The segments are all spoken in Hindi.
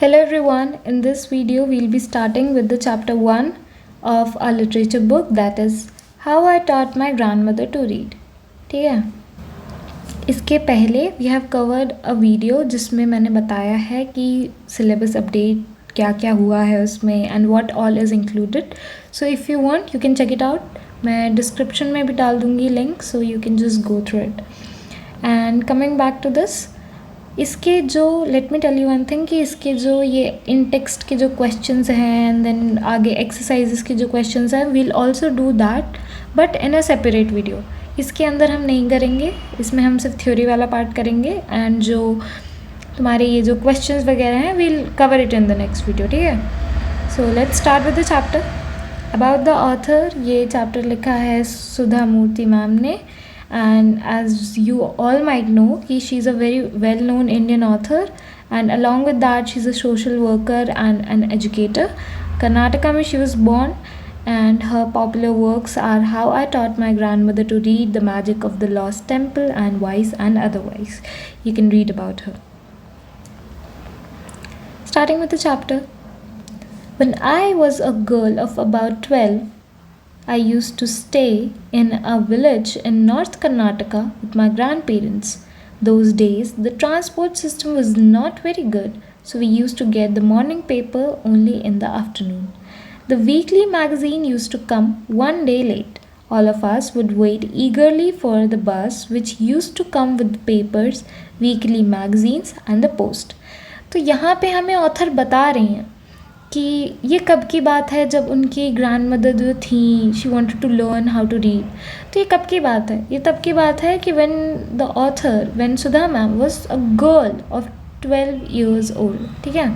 Hello everyone, in this video we'll be starting with the chapter 1 of our literature book, that is How I Taught My Grandmother to Read. ठीक है, इसके पहले we have covered a video जिसमें मैंने बताया है कि सिलेबस अपडेट क्या क्या हुआ है उसमें and what all is included. So if you want you can check it out. मैं डिस्क्रिप्शन में भी डाल दूँगी link, so you can just go through it. And coming back to this, इसके जो let me tell you one thing कि इसके जो ये इन टेक्स्ट के जो क्वेश्चंस हैं एंड देन आगे एक्सरसाइजेस के जो क्वेश्चंस हैं, we'll also do that but in a separate video. इसके अंदर हम नहीं करेंगे, इसमें हम सिर्फ थ्योरी वाला पार्ट करेंगे एंड जो तुम्हारे ये जो क्वेश्चंस वगैरह हैं we'll cover it in the next video. ठीक है, so let's start with the chapter. About the author, ये चैप्टर लिखा है सुधा मूर्ति मैम ने. And as you all might know, she's a very well-known Indian author, and along with that she's a social worker and an educator. Karnataka mein she was born, and her popular works are How I Taught My Grandmother to Read, The Magic of the Lost Temple, and Wise and Otherwise. You can read about her. Starting with the chapter. When I was a girl of about 12, I used to stay in a village in North Karnataka with my grandparents. Those days, the transport system was not very good, so we used to get the morning paper only in the afternoon. The weekly magazine used to come one day late. All of us would wait eagerly for the bus, which used to come with the papers, weekly magazines and the post. तो यहाँ पे हमें ऑथर बता रही हैं कि ये कब की बात है जब उनकी ग्रैंड मदर जो थी she wanted to learn how to read. तो ये कब की बात है? ये तब की बात है कि when Sudha ma'am was a girl of 12 years old. ठीक है,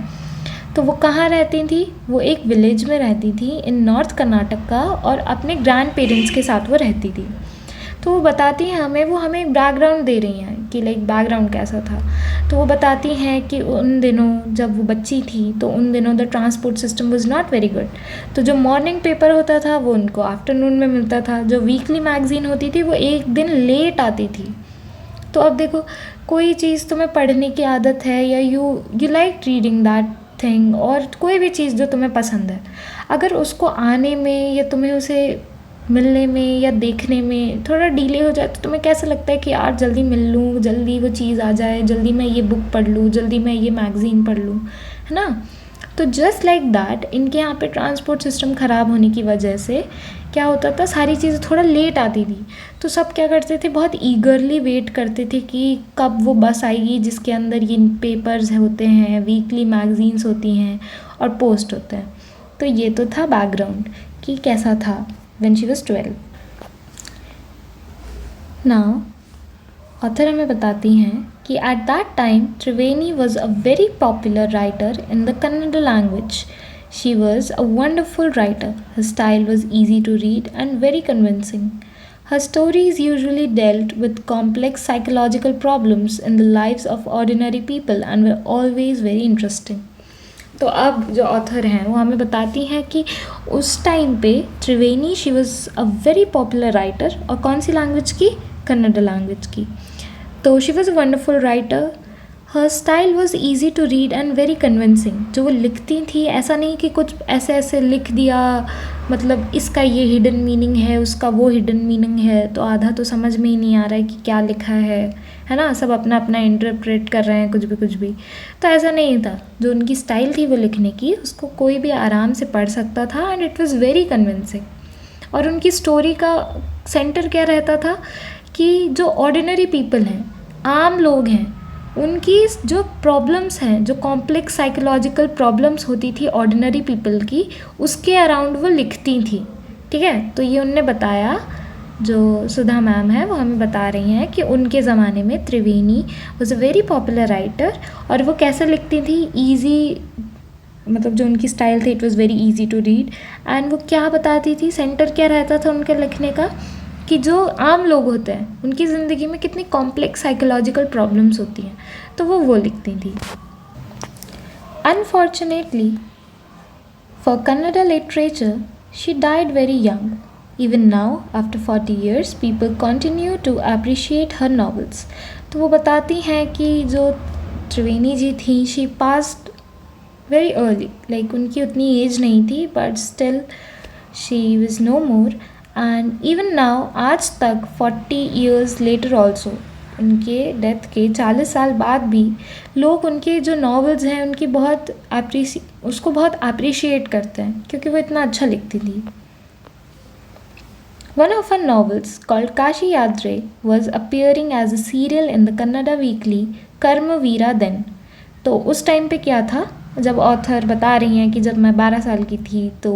तो वो कहाँ रहती थी? वो एक विलेज में रहती थी इन नॉर्थ कर्नाटका और अपने ग्रैंड पेरेंट्स के साथ वो रहती थी. तो वो बताती हैं हमें एक बैकग्राउंड दे रही हैं कि लाइक बैकग्राउंड कैसा था. तो वो बताती हैं कि उन दिनों जब वो बच्ची थी तो उन दिनों the transport system was not very good. तो जो मॉर्निंग पेपर होता था वो उनको आफ्टरनून में मिलता था. जो वीकली मैगज़ीन होती थी वो एक दिन लेट आती थी. तो अब देखो, कोई चीज़ तुम्हें पढ़ने की आदत है या you like reading that thing, और कोई भी चीज़ जो तुम्हें पसंद है, अगर उसको आने में या तुम्हें उसे मिलने में या देखने में थोड़ा डिले हो जाए तो तुम्हें कैसा लगता है कि यार जल्दी मिल लूँ, जल्दी वो चीज़ आ जाए, जल्दी मैं ये बुक पढ़ लूँ, जल्दी मैं ये मैगज़ीन पढ़ लूँ, है ना. तो जस्ट लाइक दैट इनके यहाँ पे ट्रांसपोर्ट सिस्टम ख़राब होने की वजह से क्या होता था, सारी चीज़ें थोड़ा लेट आती थी. तो सब क्या करते थे, बहुत ईगरली वेट करते थे कि कब वो बस आएगी जिसके अंदर ये पेपर्स होते हैं, वीकली मैगज़ीन्स होती हैं और पोस्ट होते हैं. तो ये तो था बैकग्राउंड कि कैसा था when she was 12. Now, author हमें बताती हैं कि at that time Triveni was a very popular writer in the Kannada language. She was a wonderful writer. Her style was easy to read and very convincing. Her stories usually dealt with complex psychological problems in the lives of ordinary people and were always very interesting. तो अब जो ऑथर हैं वो हमें बताती हैं कि उस टाइम पे Triveni she was a very popular writer. और कौन सी लैंग्वेज की? कन्नड़ लैंग्वेज की. तो she was a wonderful writer. Her style was easy to read and very convincing. जो वो लिखती थी, ऐसा नहीं कि कुछ ऐसे ऐसे लिख दिया, मतलब इसका ये हिडन मीनिंग है, उसका वो हिडन मीनिंग है, तो आधा तो समझ में ही नहीं आ रहा है कि क्या लिखा है ना. सब अपना अपना इंटरप्रेट कर रहे हैं कुछ भी. तो ऐसा नहीं था. जो उनकी स्टाइल थी वो लिखने की, उसको कोई भी आराम से पढ़ सकता था and it was very convincing. और उनकी स्टोरी का सेंटर क्या रहता था कि जो ऑर्डिनरी पीपल हैं, आम लोग हैं, उनकी जो प्रॉब्लम्स हैं, जो कॉम्प्लेक्स साइकोलॉजिकल प्रॉब्लम्स होती थी ऑर्डिनरी पीपल की, उसके अराउंड वो लिखती थी. ठीक है, तो ये उनने बताया. जो सुधा मैम है वो हमें बता रही हैं कि उनके ज़माने में Triveni was a very popular writer. और वो कैसे लिखती थी? ईजी, मतलब जो उनकी स्टाइल थी it was very easy to read. And वो क्या बताती थी, सेंटर क्या रहता था उनके लिखने का, कि जो आम लोग होते हैं उनकी ज़िंदगी में कितनी कॉम्प्लेक्स साइकोलॉजिकल प्रॉब्लम्स होती हैं, तो वो लिखती थी. Unfortunately for Kannada literature she died very young. Even now, after 40 years, people continue to appreciate her novels. तो वो बताती हैं कि जो त्रिवेणी जी थी, she passed very early, like उनकी उतनी एज नहीं थी, but still she was no more. And even now, आज तक 40 years later also, उनके डेथ के 40 साल बाद भी लोग उनके जो नॉवेल्स हैं उनकी उसको बहुत अप्रिशिएट करते हैं क्योंकि वो इतना अच्छा लिखती थी. One of her novels, called Kashi Yatre, was appearing as a serial in the Kannada weekly Karmaveera then. तो उस टाइम पे क्या था, जब ऑथर बता रही हैं कि जब मैं 12 साल की थी तो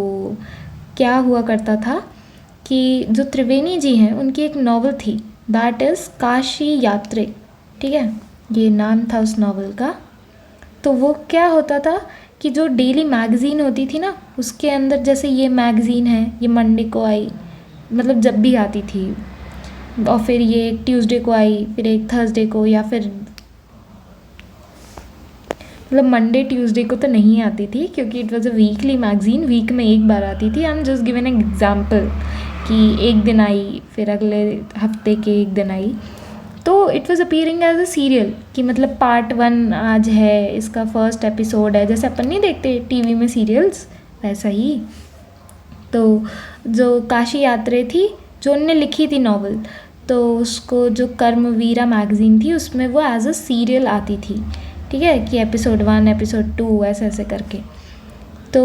क्या हुआ करता था कि जो त्रिवेणी जी हैं उनकी एक नावल थी, दैट इज़ काशी यात्रे. ठीक है, ये नाम था उस नावल का. तो वो क्या होता था कि जो डेली मैगज़ीन होती थी ना, उसके अंदर जैसे ये मैगज़ीन है, ये मंडे को आई, मतलब जब भी आती थी, और फिर ये एक ट्यूसडे को आई, फिर एक थर्सडे को, या फिर मतलब मंडे ट्यूसडे को तो नहीं आती थी क्योंकि it was a weekly magazine, week में एक बार आती थी. I am just given an example कि एक दिन आई, फिर अगले हफ्ते के एक दिन आई. तो it was appearing as a serial कि मतलब पार्ट 1 आज है, इसका फर्स्ट एपिसोड है, जैसे अपन नहीं देखते टीवी में सीरियल्स, वैसा ही. तो जो काशी यात्रा थी, जो उनने लिखी थी नावल, तो उसको जो कर्मवीरा मैगज़ीन थी उसमें वो एज अ सीरियल आती थी. ठीक है, कि एपिसोड 1 एपिसोड 2 ऐसे ऐसे करके. तो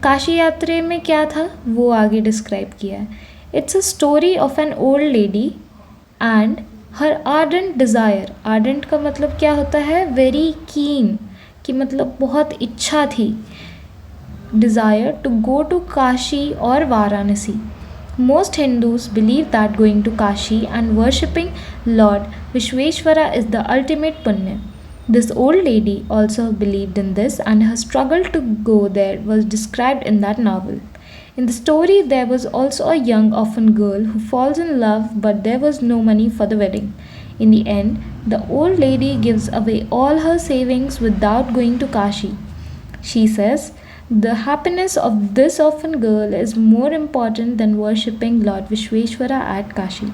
काशी यात्रा में क्या था वो आगे डिस्क्राइब किया है. It's a story of an old lady and her ardent desire. Ardent का मतलब क्या होता है, वेरी कीन, कि मतलब बहुत इच्छा थी, desire to go to Kashi or Varanasi. Most Hindus believe that going to Kashi and worshipping Lord Vishweshwara is the ultimate punya. This old lady also believed in this, and her struggle to go there was described in that novel. In the story, there was also a young orphan girl who falls in love, but there was no money for the wedding. In the end, the old lady gives away all her savings without going to Kashi. She says, the happiness of this orphan girl is more important than worshipping Lord Vishweshwara at Kashi.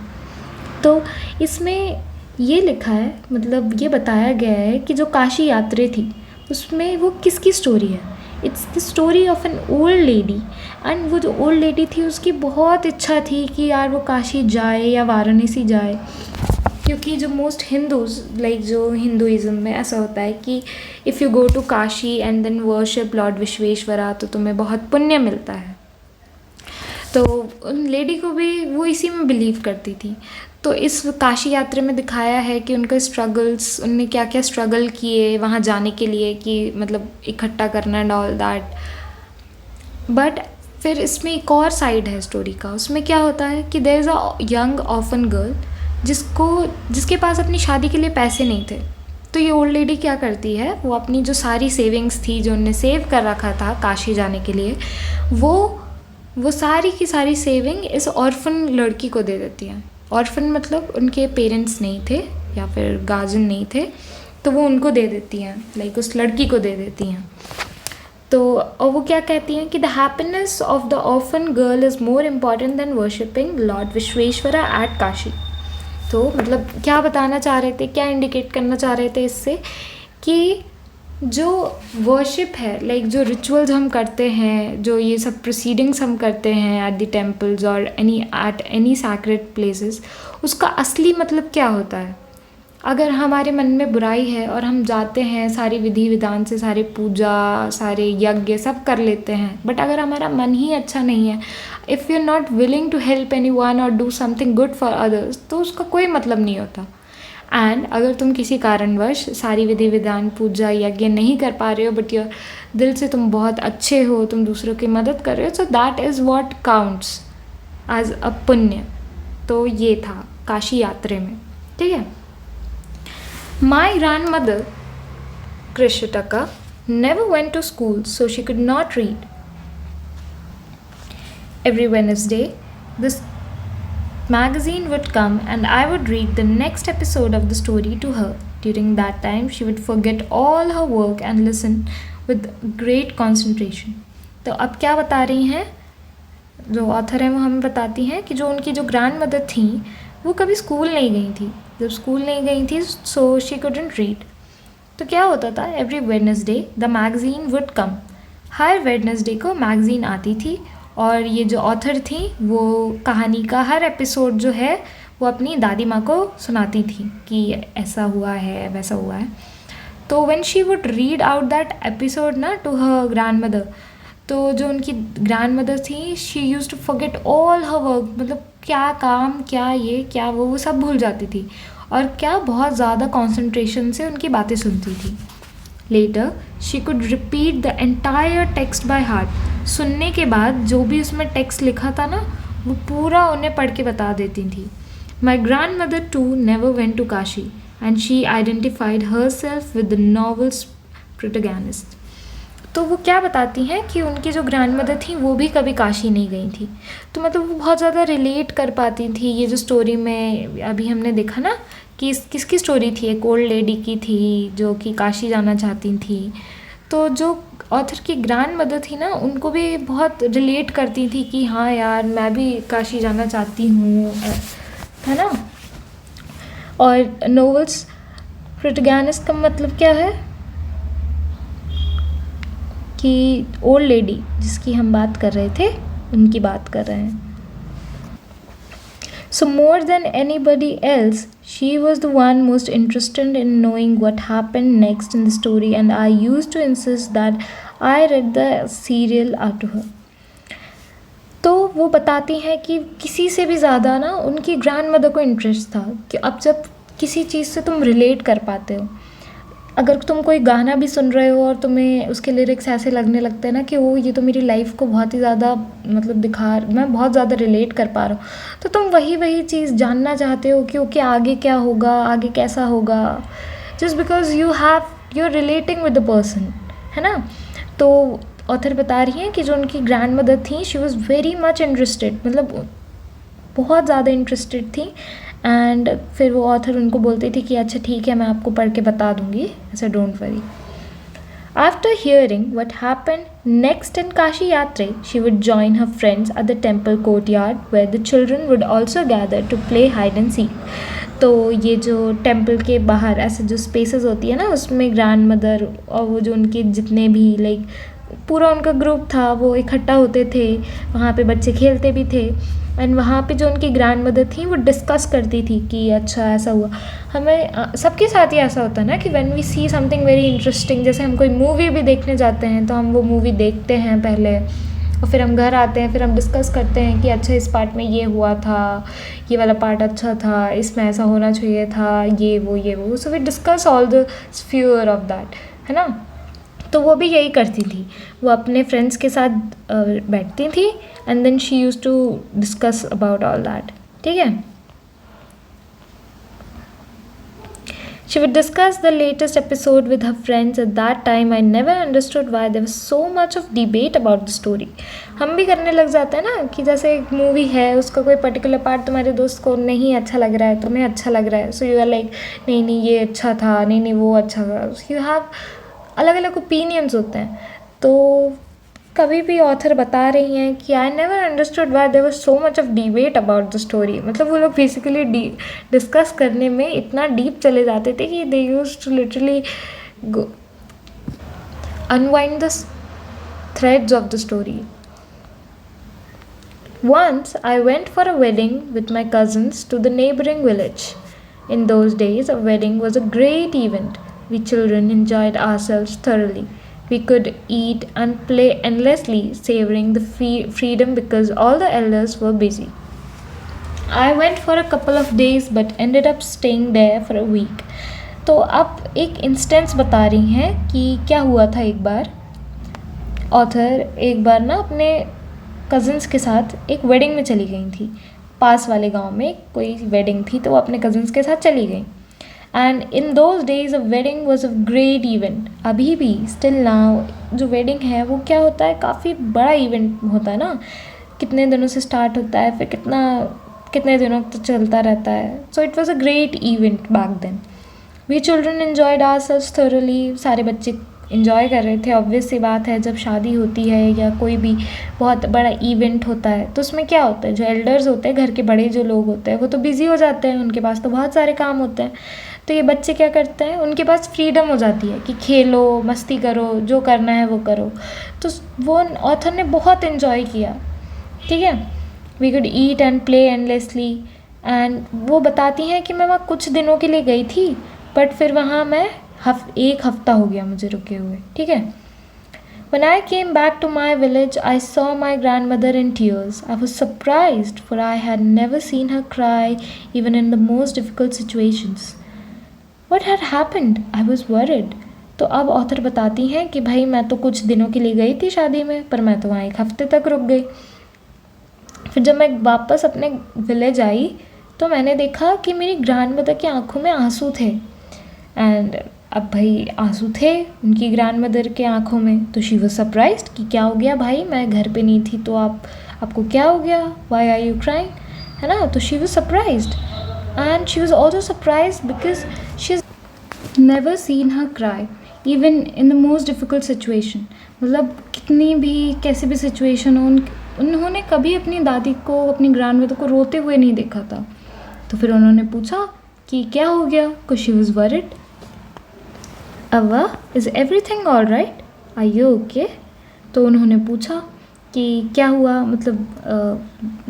तो इसमें ये लिखा है, मतलब ये बताया गया है कि जो काशी यात्रा थी उसमें वो किसकी स्टोरी है. It's the story of an old lady. And वो जो ओल्ड लेडी थी उसकी बहुत इच्छा थी कि यार वो काशी जाए या वाराणसी जाए, क्योंकि जो मोस्ट हिंदूज, लाइक जो हिंदुज़म में ऐसा होता है कि if you go to Kashi and then worship Lord Vishweshwara तो तुम्हें बहुत पुण्य मिलता है. तो उन लेडी को भी वो इसी में बिलीव करती थी. तो इस काशी यात्रा में दिखाया है कि उनके स्ट्रगल्स, उनने क्या क्या स्ट्रगल किए वहाँ जाने के लिए, कि मतलब इकट्ठा करना एंड ऑल दैट. बट फिर इसमें एक और साइड है स्टोरी का. उसमें क्या होता है कि there is a young orphan girl जिसके पास अपनी शादी के लिए पैसे नहीं थे. तो ये ओल्ड लेडी क्या करती है, वो अपनी जो सारी सेविंग्स थी जो उनने सेव कर रखा था काशी जाने के लिए, वो सारी की सारी सेविंग इस ऑर्फन लड़की को दे देती हैं. ऑर्फन मतलब उनके पेरेंट्स नहीं थे या फिर गार्जियन नहीं थे, तो वो उनको दे देती हैं, लाइक उस लड़की को दे देती हैं. तो और वो क्या कहती हैं कि the happiness of the orphan girl is more important than worshipping Lord Vishweshwara at Kashi. तो मतलब क्या बताना चाह रहे थे, क्या इंडिकेट करना चाह रहे थे इससे, कि जो वर्शिप है, लाइक जो रिचुअल्स हम करते हैं, जो ये सब प्रोसीडिंग्स हम करते हैं एट द टेम्पल्स और एट एनी सैक्रेड प्लेसेस, उसका असली मतलब क्या होता है. अगर हमारे मन में बुराई है और हम जाते हैं सारी विधि विधान से, सारे पूजा, सारे यज्ञ सब कर लेते हैं, बट अगर हमारा मन ही अच्छा नहीं है, if you are not willing to help anyone और do something good for others, तो उसका कोई मतलब नहीं होता. एंड अगर तुम किसी कारणवश सारी विधि विधान पूजा यज्ञ नहीं कर पा रहे हो, बट योर दिल से तुम बहुत अच्छे हो, तुम दूसरों की मदद कर रहे हो, so that is what counts as a punya. तो ये था काशी यात्रा में. ठीक है. My grandmother, Krishataka, never went to school, so she could not read. Every Wednesday, this magazine would come and I would read the next episode of the story to her. During that time, she would forget all her work and listen with great concentration. तो अब क्या बता रही हैं, जो ऑथर है वो हमें बताती हैं कि जो उनकी जो ग्रैंड मदर थी वो कभी स्कूल नहीं गई थी. जब स्कूल नहीं गई थी, सो शी कुडंट रीड, तो क्या होता था, every Wednesday the magazine would come. Her Wednesday को मैगज़ीन आती थी और ये जो ऑथर थी वो कहानी का हर एपिसोड जो है वो अपनी दादी माँ को सुनाती थी कि ऐसा हुआ है वैसा हुआ है। तो when she would read out that episode ना टू हर ग्रैंड मदर, तो जो उनकी ग्रैंड मदर थी she use to forget all her work, मतलब क्या काम क्या ये क्या वो सब भूल जाती थी और क्या बहुत ज़्यादा कॉन्सेंट्रेशन से उनकी बातें सुनती थी। Later she could repeat the entire text by heart. सुनने के बाद जो भी उसमें टेक्स्ट लिखा था ना वो पूरा उन्हें पढ़ के बता देती थी। My grandmother to never went to Kashi and she identified herself with the novel's protagonist. तो वो क्या बताती हैं कि उनकी जो ग्रैंड मदर थी वो भी कभी काशी नहीं गई थी, तो मतलब वो बहुत ज़्यादा रिलेट कर पाती थी। ये जो स्टोरी में अभी हमने देखा ना कि किसकी स्टोरी थी, एक ओल्ड लेडी की थी जो कि काशी जाना चाहती थी, तो जो ऑथर की ग्रैंड मदर थी ना उनको भी बहुत रिलेट करती थी कि हाँ यार मैं भी काशी जाना चाहती हूँ, है ना। और नोवेल्स प्रोटैगनिस्ट का मतलब क्या है कि ओल्ड लेडी जिसकी हम बात कर रहे थे उनकी बात कर रहे हैं। So more than anybody else, she was the one most interested in knowing what happened next in the story, and I used to insist that I read the serial out to her. तो वो बताती हैं कि किसी से भी ज़्यादा ना उनकी ग्रैंड मदर को इंटरेस्ट था कि अब जब किसी चीज़ से तुम रिलेट कर पाते हो, अगर तुम कोई गाना भी सुन रहे हो और तुम्हें उसके लिरिक्स ऐसे लगने लगते हैं ना कि वो ये तो मेरी लाइफ को बहुत ही ज़्यादा मतलब मैं बहुत ज़्यादा रिलेट कर पा रहा हूँ, तो तुम वही चीज़ जानना चाहते हो कि ओके आगे क्या होगा, आगे कैसा होगा, just because you are relating with the person, है ना। तो ऑथर बता रही हैं कि जो उनकी ग्रैंड मदर थी she was very much interested, मतलब बहुत ज़्यादा इंटरेस्टेड थी। एंड फिर वो ऑथर उनको बोलती थी कि अच्छा ठीक है मैं आपको पढ़ के बता दूँगी, ऐसा don't worry. After hearing what happened next in Kashi Yatre, she would join her friends at the temple courtyard where the children would also gather to play hide and seek. तो ये जो टेम्पल के बाहर ऐसे जो स्पेसेस होती है ना उसमें ग्रैंड मदर और वो जो उनके जितने भी लाइक पूरा उनका ग्रुप था वो इकट्ठा होते थे, वहाँ पे बच्चे खेलते भी थे। एंड वहाँ पे जो उनकी ग्रैंड मदर थी वो डिस्कस करती थी कि अच्छा ऐसा हुआ। हमें सबके साथ ही ऐसा होता है ना कि when we see something very interesting, जैसे हम कोई मूवी भी देखने जाते हैं तो हम वो मूवी देखते हैं पहले और फिर हम घर आते हैं, फिर हम डिस्कस करते हैं कि अच्छा इस पार्ट में ये हुआ था, ये वाला पार्ट अच्छा था, इसमें ऐसा होना चाहिए था, ये वो so we discuss all the sphere of that, है ना। तो वो भी यही करती थी, वो अपने फ्रेंड्स के साथ बैठती थी and then she use to discuss about all that, ठीक है। She would discuss the latest episode with her friends. At that time, I never understood why there was so much of debate about the story. हम भी करने लग जाते हैं ना कि जैसे एक मूवी है उसका कोई पर्टिकुलर पार्ट तुम्हारे दोस्त को नहीं अच्छा लग रहा है, तुम्हें अच्छा लग रहा है, सो यू आर लाइक नहीं ये अच्छा था, नहीं वो अच्छा था। यू हैव अलग अलग ओपिनियंस होते हैं। तो कभी भी ऑथर बता रही हैं कि I never understood why there was so much of debate about the story, मतलब वो लोग बेसिकली डिस्कस करने में इतना डीप चले जाते थे कि they used to literally unwind the threads of the story. Once I went for a wedding with my cousins to the neighboring village. In those days, a wedding was a great event. We children enjoyed ourselves thoroughly. We could eat and play endlessly, savoring the freedom because all the elders were busy. I went for a couple of days but ended up staying there for a week. तो अब एक इंस्टेंस बता रही हैं कि क्या हुआ था। एक बार ऑथर एक बार ना अपने कज़न्स के साथ एक वेडिंग में चली गई थी, पास वाले गांव में कोई वेडिंग थी तो वो अपने कज़न्स के साथ चली गई। And in those days a wedding was a great event. अभी भी स्टिल नाउ जो वेडिंग है वो क्या होता है, काफ़ी बड़ा इवेंट होता है ना, कितने दिनों से स्टार्ट होता है फिर कितने दिनों तक चलता रहता है। So it was a great event back then. We children enjoyed ourselves thoroughly. सारे बच्चे इन्जॉय कर रहे थे। ऑब्वियस सी बात है जब शादी होती है या कोई भी बहुत बड़ा इवेंट होता है तो उसमें क्या होता है, जो एल्डर्स होते हैं घर के बड़े जो लोग होते हैं वो तो बिज़ी हो जाते हैं, उनके पास तो बहुत सारे काम होते हैं। तो ये बच्चे क्या करते हैं, उनके पास फ्रीडम हो जाती है कि खेलो, मस्ती करो, जो करना है वो करो। तो वो ऑथर ने बहुत इन्जॉय किया, ठीक है। We could eat and play endlessly. And वो बताती हैं कि मैं वहाँ कुछ दिनों के लिए गई थी, बट फिर वहाँ मैं एक हफ्ता हो गया मुझे रुके हुए, ठीक है। When I came back to my village, I saw my grandmother in tears. I was surprised, for I had never seen her cry, even in the most difficult situations. What had happened? I was worried. तो अब ऑथर बताती हैं कि भाई मैं तो कुछ दिनों के लिए गई थी शादी में, पर मैं तो वहाँ एक हफ्ते तक रुक गई। फिर जब मैं वापस अपने विलेज आई तो मैंने देखा कि मेरी ग्रैंडमदर की आंखों में आंसू थे। एंड अब भाई आंसू थे उनकी ग्रैंडमदर के आंखों में, तो शी वॉज सरप्राइज्ड कि क्या हो गया भाई, मैं घर पे नहीं थी तो आपको क्या हो गया, वाई आर यू क्राइंग, है ना। तो she was surprised and she was also surprised because she is never seen her cry even in the most difficult situation. मतलब कितनी भी कैसी भी सिचुएशन हो, उन्होंने कभी अपनी दादी को, अपनी ग्रैंडमदर को रोते हुए नहीं देखा था। तो फिर उन्होंने पूछा कि क्या हो गया, because she was worried. Avva, is everything all right, are you okay. तो उन्होंने पूछा कि क्या हुआ, मतलब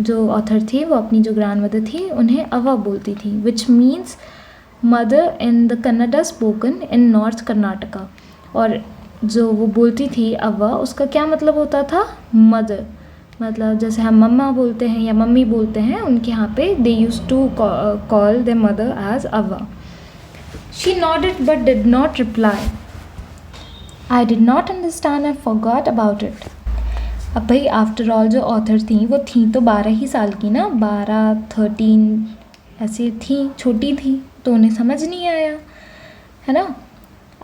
जो ऑथर थी वो अपनी जो ग्रैंडमदर थी उन्हें अव्वा बोलती थी, which means mother in the Kannada spoken in north Karnataka. और जो वो बोलती थी अव्वा, उसका क्या मतलब होता था, मदर। मतलब जैसे हम मम्मा बोलते हैं या मम्मी बोलते हैं, उनके यहाँ पे they used to call the mother as Avva. She nodded but did not reply. I did not understand and forgot about it. अब भाई आफ्टर ऑल जो ऑथर थी वो थी तो 12 ही साल की ना, 12-13 ऐसे थी, छोटी थी, तो उन्हें समझ नहीं आया, है ना।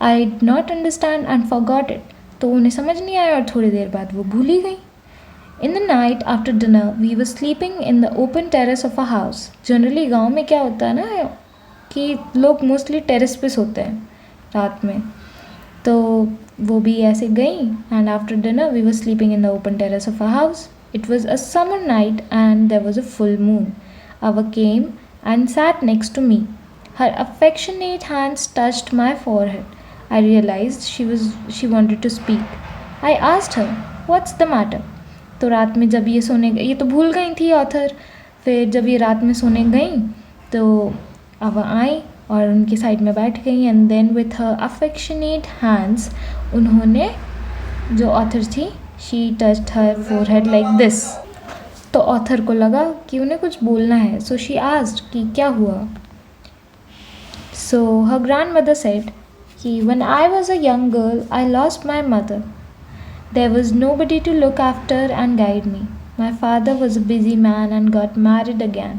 I did not understand and forgot it. तो उन्हें समझ नहीं आया और थोड़ी देर बाद वो भूल ही गई। In the night after dinner we were sleeping in the open terrace of a house. Generally गाँव में क्या होता है ना कि लोग मोस्टली टेरेस पे सोते हैं रात में, तो वो भी ऐसे गई। And after dinner we were sleeping in the open terrace of a house. It was a summer night and there was a full moon. Avva came and sat next to me. Her affectionate hands touched my forehead. I realized she wanted to speak. I asked her, "What's the matter?" तो रात में जब ये सोने गई, ये तो भूल गई थी ऑथर, फिर जब ये रात में सोने गई तो अब आई और उनकी साइड में बैठ गई। And then with her affectionate hands, उन्होंने, जो ऑथर थी, she touched her forehead like this. तो ऑथर को लगा कि उन्हें कुछ बोलना है, सो शी आस्क्ड कि क्या हुआ। सो हर ग्रैंडमदर सेड कि when I was a young girl I lost my mother. There was nobody to look after and guide me. My father was a busy man and got married again.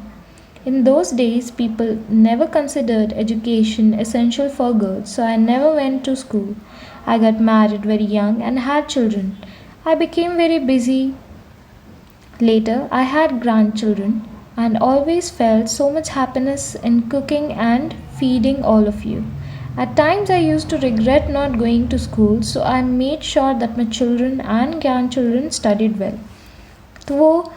In those days, people never considered education essential for girls, so I never went to school. I got married very young and had children. I became very busy. Later, I had grandchildren and always felt so much happiness in cooking and feeding all of you. At times, I used to regret not going to school, so I made sure that my children and grandchildren studied well. तो वो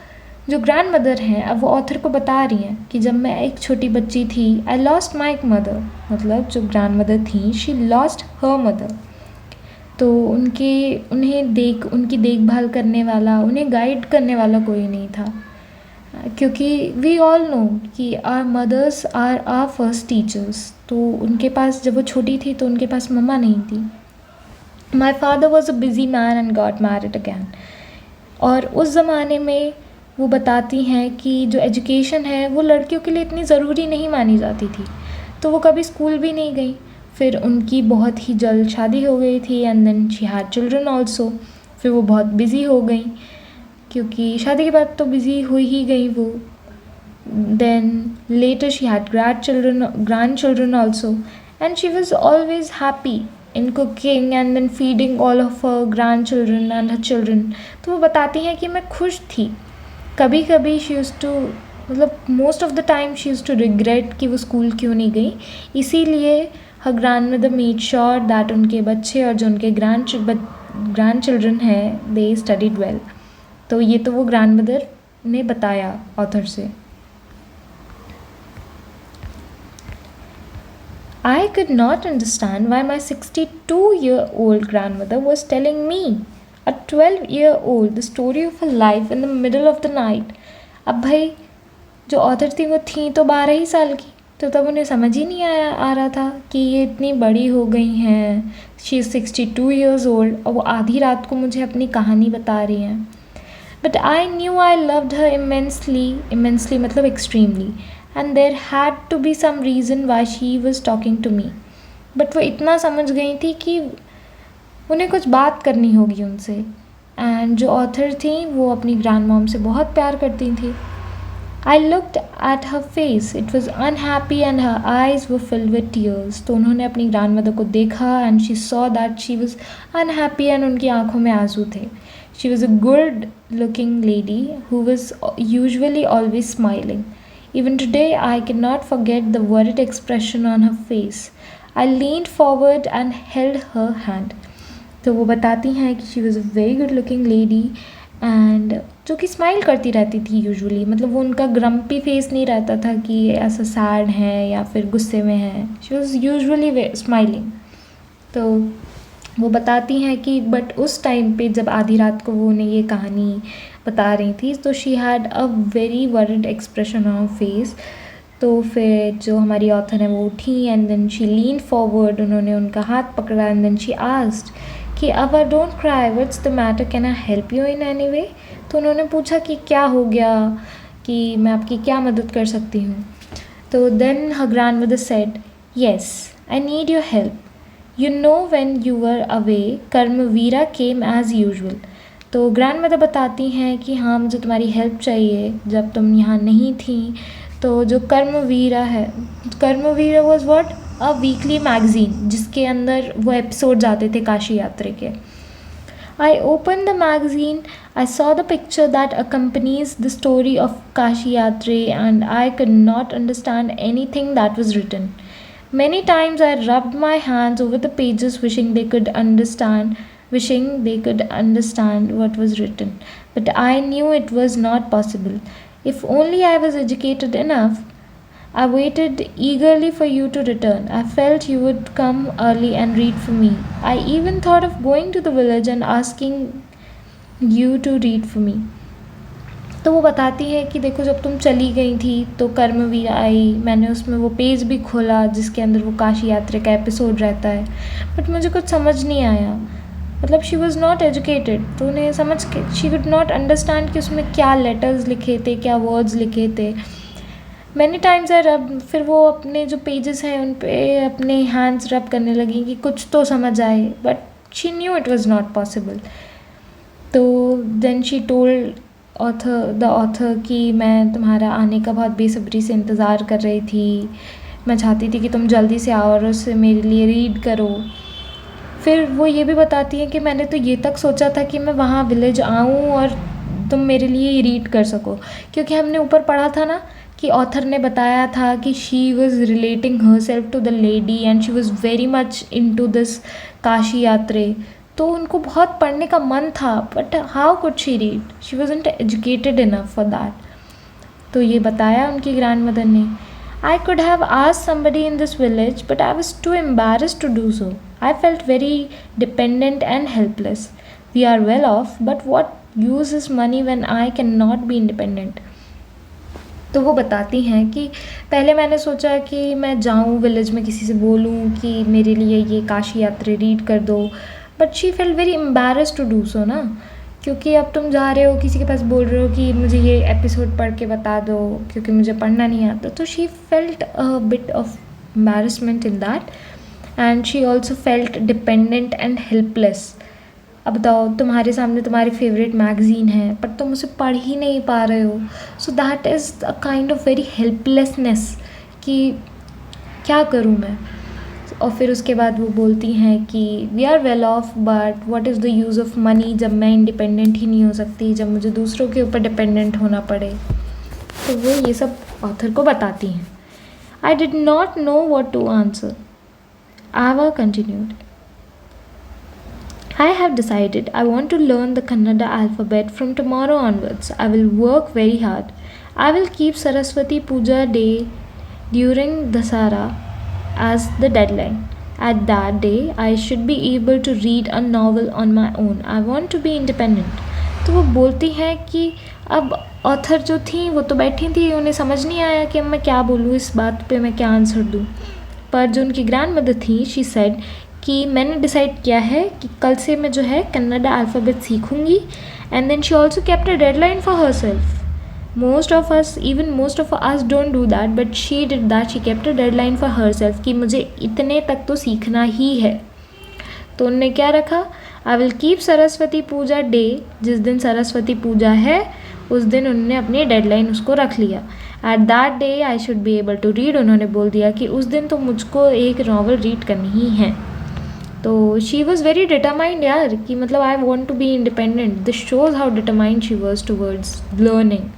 जो ग्रैंड मदर हैं, अब वो ऑथर को बता रही हैं कि जब मैं एक छोटी बच्ची थी, आई लॉस्ट माई मदर, मतलब जो ग्रैंड मदर थी, शी लॉस्ट हर मदर। तो उनकी देखभाल करने वाला, उन्हें गाइड करने वाला कोई नहीं था, क्योंकि वी ऑल नो कि our mothers are our first teachers. तो उनके पास, जब वो छोटी थी तो उनके पास मम्मा नहीं थी। My father was a busy man and got married again. और उस ज़माने में वो बताती हैं कि जो एजुकेशन है वो लड़कियों के लिए इतनी ज़रूरी नहीं मानी जाती थी, तो वो कभी स्कूल भी नहीं गई। फिर उनकी बहुत ही जल्द शादी हो गई थी and then she had children also. फिर वो बहुत बिज़ी हो गई, क्योंकि शादी के बाद तो बिज़ी हो ही गई वो। Then later she had grandchildren also and she was always happy in cooking and then feeding all of her grandchildren and her children. तो वो बताती हैं कि मैं खुश थी। कभी कभी शी यूज़ टू, मतलब most of the time she use to regret कि वो स्कूल क्यों नहीं गई। इसीलिए her grandmother made sure that उनके बच्चे और जो उनके ग्रैंड चिल्ड्रन हैं, दे स्टडीड वेल। तो ये तो वो ग्रैंड मदर ने बताया ऑथर से। I could not understand why my 62-year-old grandmother was telling me, a 12-year-old, the story of her life in the middle of the night. अब भाई जो ऑथर थी वो थी तो 12 ही साल की, तो तब उन्हें समझ ही नहीं आ रहा था कि ये इतनी बड़ी हो गई हैं, शी इज़ 62 years old, और वो आधी रात को मुझे अपनी कहानी बता रही हैं. But I knew I loved her immensely मतलब extremely, and there had to be some reason why she was talking to me. But वो इतना समझ गई थी कि उन्हें कुछ बात करनी होगी उनसे. एंड जो ऑथर थी वो अपनी ग्रैंड मॉम से बहुत प्यार करती थी. I looked at her face. It was unhappy and her eyes were filled with tears. तो उन्होंने अपनी ग्रैंडमदर को देखा and she saw that she was unhappy and उनकी आंखों में आंसू थे. She was a good looking lady who was usually always smiling. Even today I cannot forget the worried expression on her face. I leaned forward and held her hand. तो वो बताती हैं कि she was a very good looking lady and जो कि स्माइल करती रहती थी यूजुअली, मतलब वो उनका ग्रम्पी फेस नहीं रहता था कि ऐसा सैड है या फिर गुस्से में है. She was usually smiling. तो वो बताती हैं कि बट उस टाइम पे जब आधी रात को वो उन्हें ये कहानी बता रही थी तो she had a very worried expression on face. तो फिर जो हमारी ऑथर है वो उठी and then she lean forward, उन्होंने उनका हाथ पकड़ा एंड देन शी आस्क्ड कि अब don't cry, what's the matter, can I help you in any way. तो उन्होंने पूछा कि क्या हो गया, कि मैं आपकी क्या मदद कर सकती हूँ. तो then her grandmother said, yes I need your help. You know when you were away Karmaveera came as usual. तो ग्रैंडमदर बताती हैं कि हाँ मुझे तुम्हारी हेल्प चाहिए. जब तुम यहाँ नहीं थी तो जो कर्मवीरा है, Karmaveera was what, a weekly magazine जिसके अंदर वो एपिसोड आते थे काशी यात्रा के. I opened the magazine. I saw the picture that accompanies the story of Kashi Yatre and I could not understand anything that was written. Many times I rubbed my hands over the pages wishing they could understand what was written. But I knew it was not possible. If only I was educated enough. I waited eagerly for you to return. I felt you would come early and read for me. I even thought of going to the village and asking you to read for me. तो वो बताती है कि देखो जब तुम चली गई थी तो कर्मवीर आई, मैंने उसमें वो पेज भी खोला जिसके अंदर वो काशी यात्रा का एपिसोड रहता है, बट मुझे कुछ समझ नहीं आया. मतलब शी वॉज़ नॉट एजुकेटेड, तो उन्हें समझ के शी कुड नॉट अंडरस्टैंड कि उसमें क्या लेटर्स लिखे थे, क्या वर्ड्स लिखे थे. मैनी टाइम्स आई रब, फिर वो अपने जो पेजेस हैं उन पे अपने हैंड्स रब करने लगी कि कुछ तो समझ आए, but she knew it was not possible. तो then she told the author कि मैं तुम्हारा आने का बहुत बेसब्री से इंतज़ार कर रही थी, मैं चाहती थी कि तुम जल्दी से आओ और उससे मेरे लिए रीड करो. फिर वो ये भी बताती हैं कि मैंने तो ये तक सोचा था कि मैं वहाँ विलेज आऊँ और तुम मेरे लिए रीड कर सको, क्योंकि हमने ऊपर पढ़ा था ना कि ऑथर ने बताया था कि she was relating herself to the lady and she was very much into this Kashi Yatre. तो उनको बहुत पढ़ने का मन था, but how could she read, she wasn't educated enough for that. तो ये बताया उनकी ग्रैंडमदर ने. I could have asked somebody in this village, but I was too embarrassed to do so. I felt very dependent and helpless. We are well off, but what use is money when I cannot be independent? तो वो बताती हैं कि पहले मैंने सोचा कि मैं जाऊँ विलेज में किसी से बोलूँ कि मेरे लिए ये काशी यात्रा रीड कर दो, but she felt very embarrassed to do so ना, क्योंकि अब तुम जा रहे हो किसी के पास बोल रहे हो कि मुझे ये एपिसोड पढ़ के बता दो क्योंकि मुझे पढ़ना नहीं आता. तो she felt a bit of embarrassment in that and she also felt dependent and helpless. अब बताओ तुम्हारे सामने तुम्हारी फेवरेट मैगज़ीन है पर तुम उसे पढ़ ही नहीं पा रहे हो. So that is a kind of very helplessness कि क्या करूँ मैं. और फिर उसके बाद वो बोलती हैं कि we are well off but what is the use of money, जब मैं इंडिपेंडेंट ही नहीं हो सकती, जब मुझे दूसरों के ऊपर डिपेंडेंट होना पड़े. तो वो ये सब ऑथर को बताती हैं. I did not know what to answer. Avva continued. I have decided I want to learn the Kannada alphabet from tomorrow onwards. I will work very hard. I will keep Saraswati Puja day during Dasara as the deadline. At that day, I should be able to read a novel on my own. I want to be independent. तो वो बोलती हैं कि अब ऑथर जो थी वो तो बैठी थी, उन्हें समझ नहीं आया कि मैं क्या बोलूँ, इस बात पे मैं क्या आंसर दूँ. पर जो उनकी ग्रैंड मदर थी, शी सेड कि मैंने डिसाइड किया है कि कल से मैं जो है कन्नड़ा अल्फ़ाबेट सीखूँगी. And then she also kept a deadline for herself. most of us don't do that, but she did that. She kept a deadline for herself कि मुझे इतने तक तो सीखना ही है. तो उनने क्या रखा, I will keep Saraswati Puja day. जिस दिन सरस्वती पूजा है उस दिन उन्होंने अपनी डेडलाइन उसको रख लिया. At that day I should be able to read. उन्होंने बोल दिया कि उस दिन तो मुझको एक नॉवल रीड करनी ही है. तो शी वॉज़ वेरी डिटरमाइंड यार, कि मतलब I want to be independent. This shows how determined she was towards learning.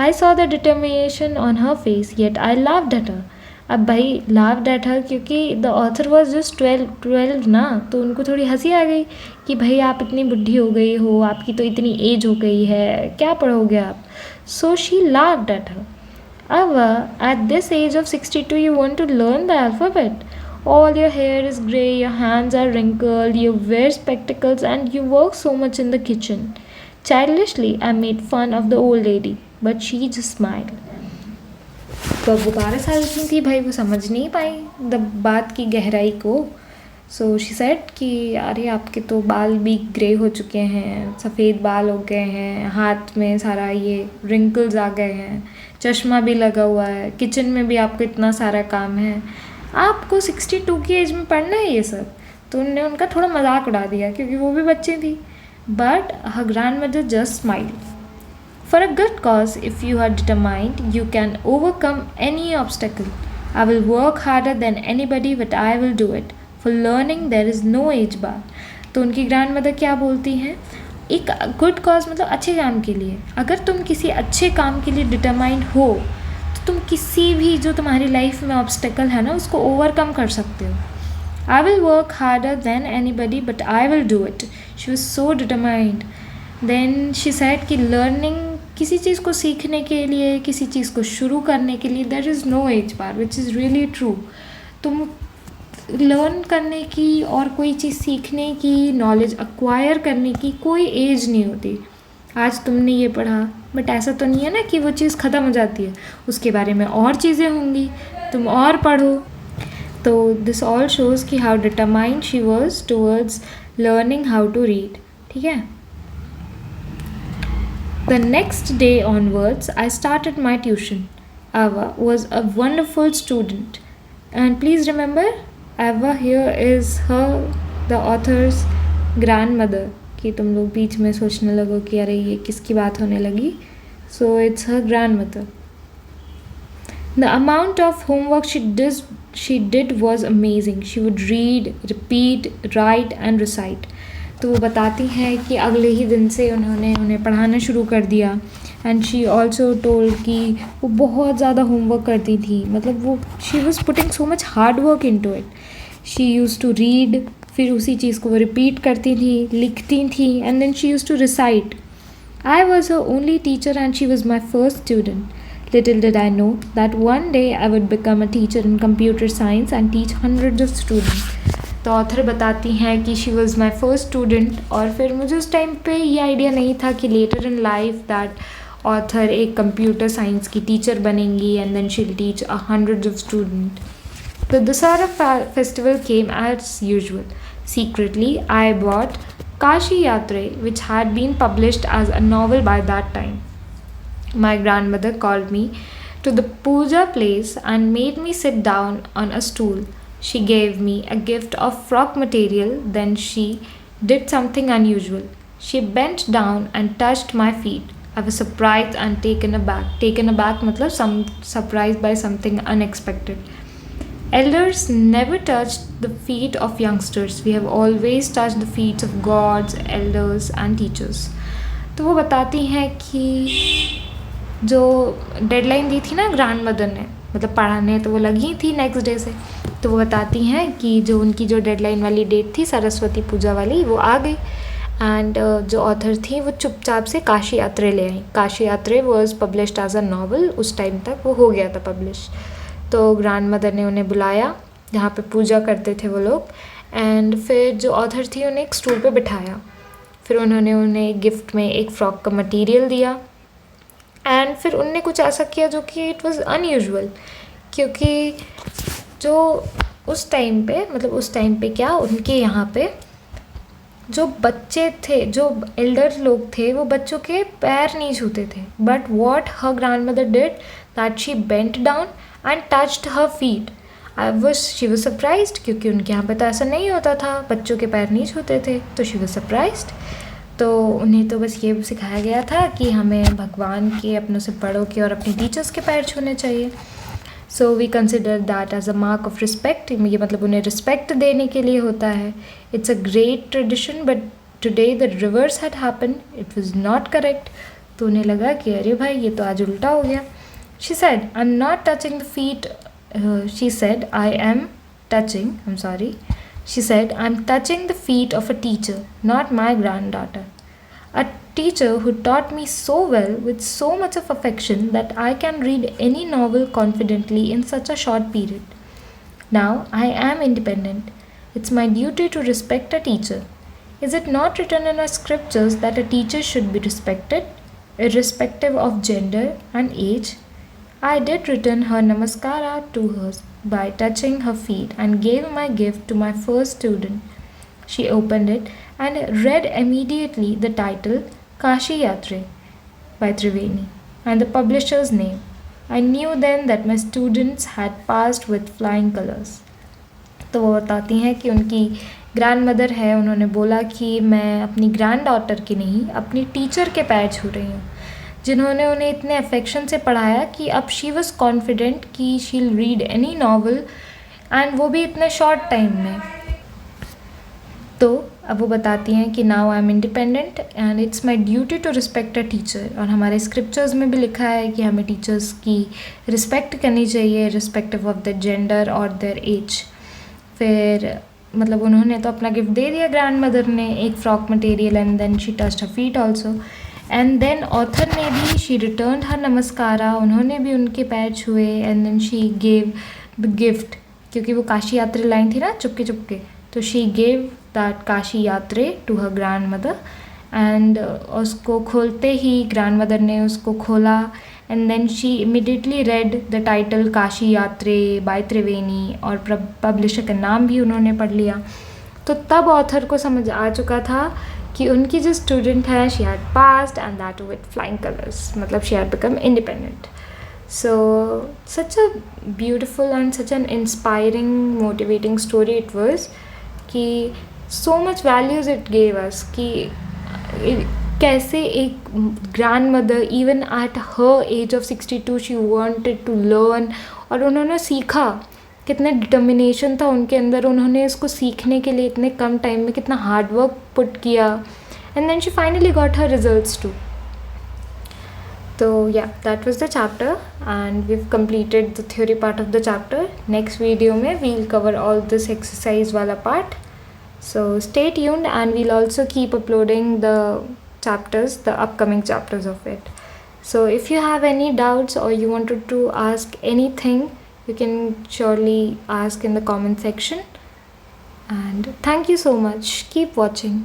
I saw the determination on her face, yet I laughed at her. अब भाई laughed at her क्योंकि the author was just 12 ना, तो उनको थोड़ी हंसी आ गई कि भाई आप इतनी बुढ़ी हो गई हो, आपकी तो इतनी एज हो गई है, क्या पढ़ोगे आप. So she laughed at her. अब at this age of 62 you want to learn the alphabet. All your hair is grey, your hands are wrinkled, you wear spectacles and you work so much in the kitchen. Childishly I made fun of the old lady, but she just smiled. तो वो 12 साल की थी भाई, वो समझ नहीं पाई द बात की गहराई को. सो शी सेड कि अरे आपके तो बाल भी ग्रे हो चुके हैं, सफ़ेद बाल हो गए हैं, हाथ में सारा ये रिंकल्स आ गए हैं, चश्मा भी लगा हुआ है, किचन में भी आपको इतना सारा काम है, आपको 62 की एज में पढ़ना है ये सब. तो उन्होंने उनका थोड़ा मजाक उड़ा दिया क्योंकि वो भी बच्चे थी. But her grand mother just smiled. For a good cause, if you are determined, you can overcome any obstacle. I will work harder than anybody, but I will do it. For learning, there is no age bar. तो उनकी ग्रैंड मदर क्या बोलती हैं, एक गुड कॉज मतलब अच्छे काम के लिए. अगर तुम किसी अच्छे काम के लिए डिटरमाइंड हो तो तुम किसी भी जो तुम्हारी लाइफ में ऑब्स्टेकल है ना उसको ओवरकम कर सकते हो. I will work harder than anybody, but I will do it. She was so determined. Then she said कि learning, किसी चीज़ को सीखने के लिए, किसी चीज़ को शुरू करने के लिए there is no age bar, which is really true. तुम लर्न करने की और कोई चीज़ सीखने की, नॉलेज एक्वायर करने की कोई एज नहीं होती. आज तुमने ये पढ़ा बट ऐसा तो नहीं है ना कि वो चीज़ ख़त्म हो जाती है, उसके बारे में और चीज़ें होंगी, तुम और पढ़ो. तो दिस ऑल शोज़ कि how determined she was towards learning how to read. ठीक है. The next day onwards, I started my tuition. Ava was a wonderful student. And please remember, Ava here is the author's grandmother. कि तुम लोग बीच में सोचने लगो कि अरे ये किसकी बात होने लगी. So it's her grandmother. The amount of homework she did was amazing. She would read, repeat, write and recite. तो वो बताती हैं कि अगले ही दिन से उन्हें पढ़ाना शुरू कर दिया. एंड शी ऑल्सो टोल्ड कि वो बहुत ज़्यादा होमवर्क करती थी, मतलब वो she was putting so much hard work into it. She use to read, फिर उसी चीज़ को वो रिपीट करती थी, लिखती थी, and then she use to recite. I was her only teacher and she was my first student. Little did I know that one day I would become a teacher in computer science and teach hundreds of students. तो ऑथर बताती हैं कि she was my first student. और फिर मुझे उस टाइम पे ये आइडिया नहीं था कि later in life that author एक कंप्यूटर साइंस की टीचर बनेंगी and then she will teach hundreds of students. The Dussehra festival came as usual. Secretly, I bought Kashi Yatre, which had been published as a novel by that time. My grandmother called me to the puja place and made me sit down on a stool. She gave me a gift of frock material. Then she did something unusual. She bent down and touched my feet. I was surprised and taken aback. Taken aback मतलब surprised by something unexpected. Elders never touched the feet of youngsters. We have always touched the feet of gods, elders and teachers. तो वो बताती हैं कि जो डेडलाइन दी थी ना ग्रैंड मदर ने, मतलब पढ़ाने तो वो लगी थी नेक्स्ट डे से. तो वो बताती हैं कि जो उनकी जो डेडलाइन वाली डेट थी सरस्वती पूजा वाली, वो आ गई. एंड जो ऑथर थी वो चुपचाप से काशी यात्रे ले आई. Kashi Yatre was published as a novel. उस टाइम तक वो हो गया था पब्लिश. तो ग्रैंड मदर ने उन्हें बुलाया जहाँ पे पूजा करते थे वो लोग। एंड फिर जो ऑथर थी उन्हें एक स्टूल पे बिठाया, फिर उन्होंने उन्हें गिफ्ट में एक फ़्रॉक का मटेरियल दिया। एंड फिर उनने कुछ ऐसा किया जो कि इट वाज अनयूजुअल, क्योंकि जो उस टाइम पे, मतलब उस टाइम पे क्या, उनके यहाँ पे जो बच्चे थे, जो एल्डर लोग थे, वो बच्चों के पैर नहीं छूते थे। But what her grand mother did, that she bent down and touched her feet. She was surprised, क्योंकि उनके यहाँ पे तो ऐसा नहीं होता था, बच्चों के पैर नहीं छूते थे, तो शी वॉज सरप्राइज्ड। तो उन्हें तो बस ये सिखाया गया था कि हमें भगवान के, अपनों से बड़ों के और अपने टीचर्स के पैर छूने चाहिए। So we consider that as a mark of respect. ये मतलब उन्हें रिस्पेक्ट देने के लिए होता है। It's a great tradition, but today the reverse had happen, it was not correct. तो उन्हें लगा कि अरे भाई ये तो आज उल्टा हो गया। She said I am not touching the feet, she said I am She said, I'm touching the feet of a teacher, not my granddaughter. A teacher who taught me so well with so much of affection that I can read any novel confidently in such a short period. Now I am independent. It's my duty to respect a teacher. Is it not written in our scriptures that a teacher should be respected, irrespective of gender and age? I did return her namaskara to her by touching her feet and gave my gift to my first student. She opened it and read immediately the title Kashi Yatre by Triveni and the publisher's name. I knew then that my students had passed with flying colors. तो वो बताती हैं कि उनकी ग्रैंड मदर है, उन्होंने बोला कि मैं अपनी ग्रैंड डॉटर की नहीं, अपनी टीचर के पैर छू रही हूँ, जिन्होंने उन्हें इतने अफेक्शन से पढ़ाया कि अब शी वॉज कॉन्फिडेंट कि she will read any novel, and वो भी इतने शॉर्ट टाइम में। तो अब वो बताती हैं कि now I am independent and it's my duty to respect a teacher. और हमारे स्क्रिप्चर्स में भी लिखा है कि हमें टीचर्स की रिस्पेक्ट करनी चाहिए, रिस्पेक्टिव ऑफ द जेंडर और देयर एज। फिर मतलब उन्होंने तो अपना गिफ्ट दे दिया ग्रैंड मदर ने, एक frock material, and then she touched her feet also. And then author ने भी, शी रिटर्न हर नमस्कारा, उन्होंने भी उनके पैर छुए। And then she gave the gift, क्योंकि वो काशी यात्री लाइन थी ना, चुपके चुपके, तो she gave that Kashi Yatre to her grandmother. And उसको खोलते ही ग्रैंड मदर ने उसको खोला, and then she immediately read the title Kashi Yatre by त्रिवेणी, और पब्लिशर का नाम भी उन्होंने पढ़ लिया। तो तब ऑथर को समझ आ चुका था कि उनकी जो स्टूडेंट है, she had passed and that with flying colours, मतलब she had become independent. So such a beautiful and such an inspiring motivating story it was, कि so much values it gave us, कि कैसे एक grandmother even at her age of 62 she wanted to learn, और उन्होंने सीखा, कितने डिटर्मिनेशन था उनके अंदर, उन्होंने इसको सीखने के लिए इतने कम टाइम में कितना हार्ड वर्क पुट किया, and then she finally got her results too. तो yeah that was the chapter and we have completed the theory part of the chapter. Next video में we will cover all this exercise वाला part. So stay tuned and we will also keep uploading the chapters, the upcoming chapters of it. So if you have any doubts or you wanted to ask anything, you can surely ask in the comment section. And thank you so much. Keep watching.